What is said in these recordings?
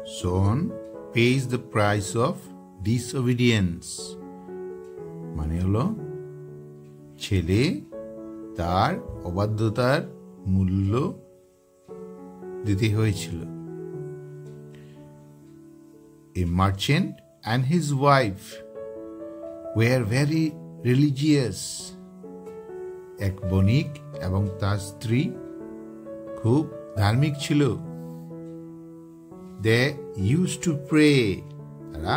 son pays the price of disobedience মানে হলো ছেলে তার অবাধ্যতার মূল্য দিতে হয়েছিল। A merchant and his wife were very religious. এক বণিক এবং তার স্ত্রী খুব ধার্মিক ছিল। They used to pray. তারা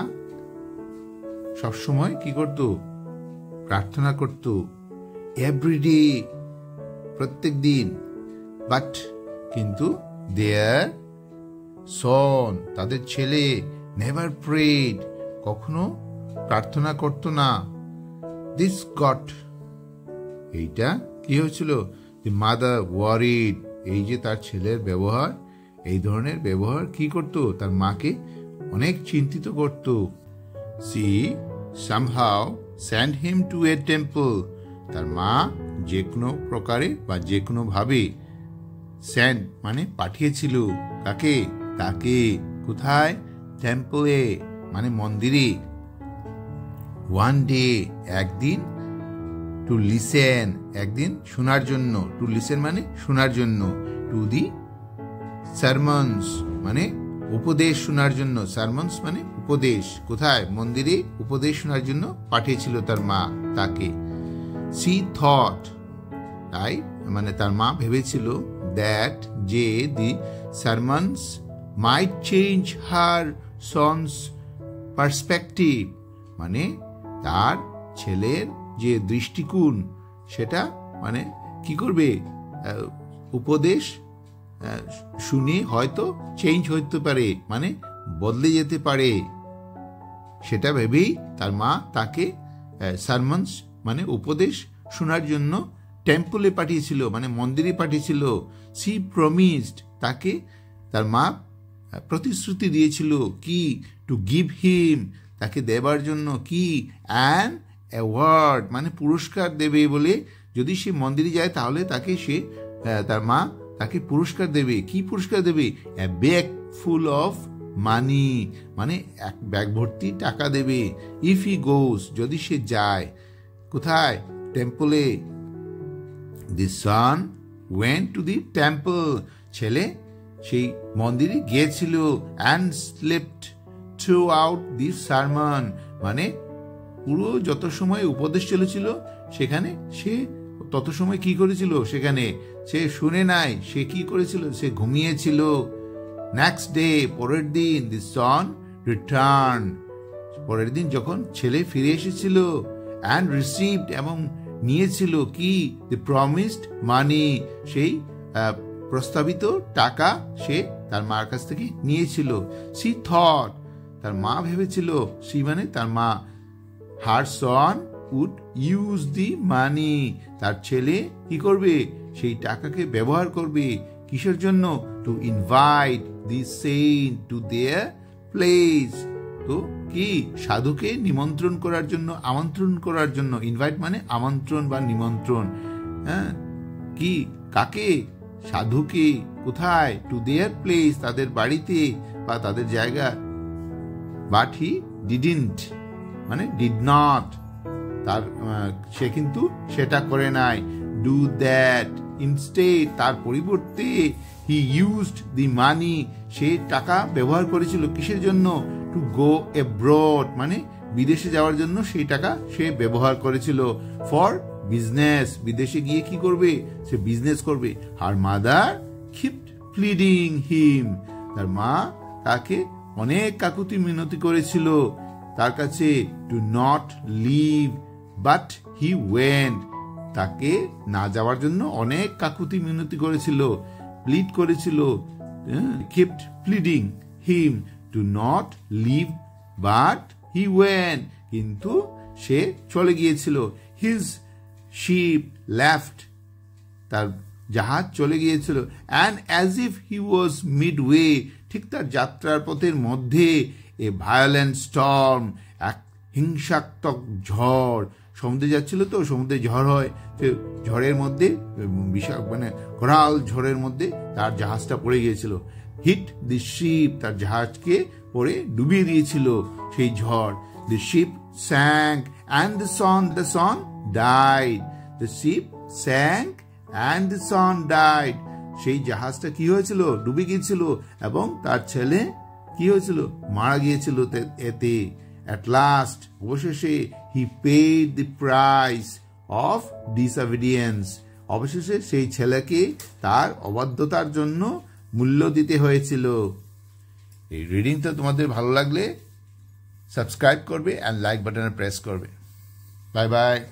সবসময় কি করত? প্রার্থনা করত। Every day, প্রত্যেক দিন। But কিন্তু their son, তাদের ছেলে never prayed, কখনো প্রার্থনা করত না। This got, এইটা কি হয়েছিল? The mother worried, এই যে তার ছেলের ব্যবহার, এই ধরনের ব্যবহার কি করত? তার মাকে অনেক চিন্তিত করত। She somehow sent him to a temple. তার মা যে কোনো প্রকারে বা যে কোনো ভাবে send মানে পাঠিয়েছিল। কাকে? তাকে। কোথায়? টেম্পলে মানে মন্দিরে। One day, একদিন, to listen, একদিন শোনার জন্য, to listen মানে শোনার জন্য, to the sermons মানে উপদেশ শোনার জন্য, sermons মানে উপদেশ। কোথায়? মন্দিরে উপদেশ শোনার জন্য পাঠিয়েছিল তার মা তাকে। She thought, তাই মানে তার মা ভেবেছিল, that যে the sermons might change her son's perspective, মানে তার ছেলের যে দৃষ্টিকোণ সেটা মানে কি করবে? উপদেশ শুনে হয়তো চেঞ্জ হতে পারে, মানে বদলে যেতে পারে। সেটা ভেবেই তার মা তাকে সারমনস মানে উপদেশ শোনার জন্য টেম্পলে পাঠিয়েছিল, মানে মন্দিরে পাঠিয়েছিল। সি প্রমিসড, তাকে তার মা প্রতিশ্রুতি দিয়েছিল কি? টু গিভ হিম, তাকে দেবার জন্য কি? অ্যান অ্যাওয়ার্ড মানে পুরস্কার দেবে বলে, যদি সে মন্দিরে যায় তাহলে তাকে তার মা তাকে পুরস্কার দেবে। কি পুরস্কার দেবে? এ ব্যাগ ফুল অফ মানি, মানে এক ব্যাগ ভর্তি টাকা দেবে। ইফ হি গোস, যদি সে যায়। কোথায়? টেম্পলে। দি সন ওয়েন্ট টু দি টেম্পল, ছেলে সেই মন্দিরে গিয়েছিল। And slept through out the সারমন, মানে পুরো যত সময় উপদেশ চলেছিল সেখানে সে তত সময় কি করেছিল? সেখানে সে শুনে নাই, সে কি করেছিল? সে ঘুমিয়েছিল। নেক্সট ডে, পরের দিন, দি সন রিটার্ন, পরের দিন যখন ছেলে ফিরে এসেছিল, অ্যান্ড রিসিভড এবং নিয়েছিল কি? দি প্রমিসড মানি, সেই প্রস্তাবিত টাকা সে তার মার কাছ থেকে নিয়েছিল। সি থট, তার মা ভেবেছিল, সি মানে তার মা, হার সন উড ইউজ দি মানি, তার ছেলে কি করবে? সেই টাকাকে ব্যবহার করবে কিসের জন্য? To invite the Saint to their place, তো কি? সাধুকে নিমন্ত্রণ করার জন্য, আমন্ত্রণ করার জন্য। ইনভাইট মানে আমন্ত্রণ বা নিমন্ত্রণ। হ্যাঁ, কি? কাকে? সাধুকে। কোথায়? টু দেয়ার প্লেস, তাদের বাড়িতে বা তাদের জায়গা। বাট হি ডিডন্ট মানে ডিড নট, তার সে কিন্তু সেটা করে নাই। ডু দ্যাট, ইনস্টেড, তার পরিবর্তে হি ইউজড দি মানি, সে টাকা ব্যবহার করেছিল কিসের জন্য? টু গো অ্যাব্রড, মানে বিদেশে যাওয়ার জন্য সেই টাকা সে ব্যবহার করেছিল। ফর বিজনেস, বিদেশে গিয়ে কি করবে? সে বিজনেস করবে। Her mother kept pleading him, তার মা তাকে অনেক কাকুতি মিনতি করেছিল তার কাছে। To not leave, but he went, তাকে না যাওয়ার জন্য অনেক কাকুতি মিনতি করেছিল, প্লিড করেছিল। Kept pleading him to not leave, but he went, কিন্তু সে চলে গিয়েছিল। হিজ শিপ লেফট, তার জাহাজ চলে গিয়েছিল। And as if he was midway, ঠিক তার যাত্রার পথের মধ্যে, এ ভায়োলেন্ট স্টর্ম, এক হিংসাত্মক ঝড়, সমুদ্রে যাচ্ছিল তো, সমুদ্রে ঝড় হয়, ঝড়ের মধ্যে বিশাল মানে করাল ঝড়ের মধ্যে তার জাহাজটা পড়ে গিয়েছিল। হিট দি শিপ, তার জাহাজকে পড়ে ডুবিয়ে দিয়েছিল সেই ঝড়। The ship sank and the son died. The ship sank and the son died. সেই জাহাজটা কি হয়েছিল? ডুবে গিয়েছিল এবং তার ছেলে কি হয়েছিল? মারা গিয়েছিল এতে। At last, অবশেষে he paid the price of disobedience. অবশেষে সেই ছেলেকে তার অবাধ্যতার জন্য মূল্য দিতে হয়েছিল। এই রিডিংটা তোমাদের ভালো লাগলে সাবস্ক্রাইব করবে and লাইক বাটনে প্রেস করবে। Bye bye.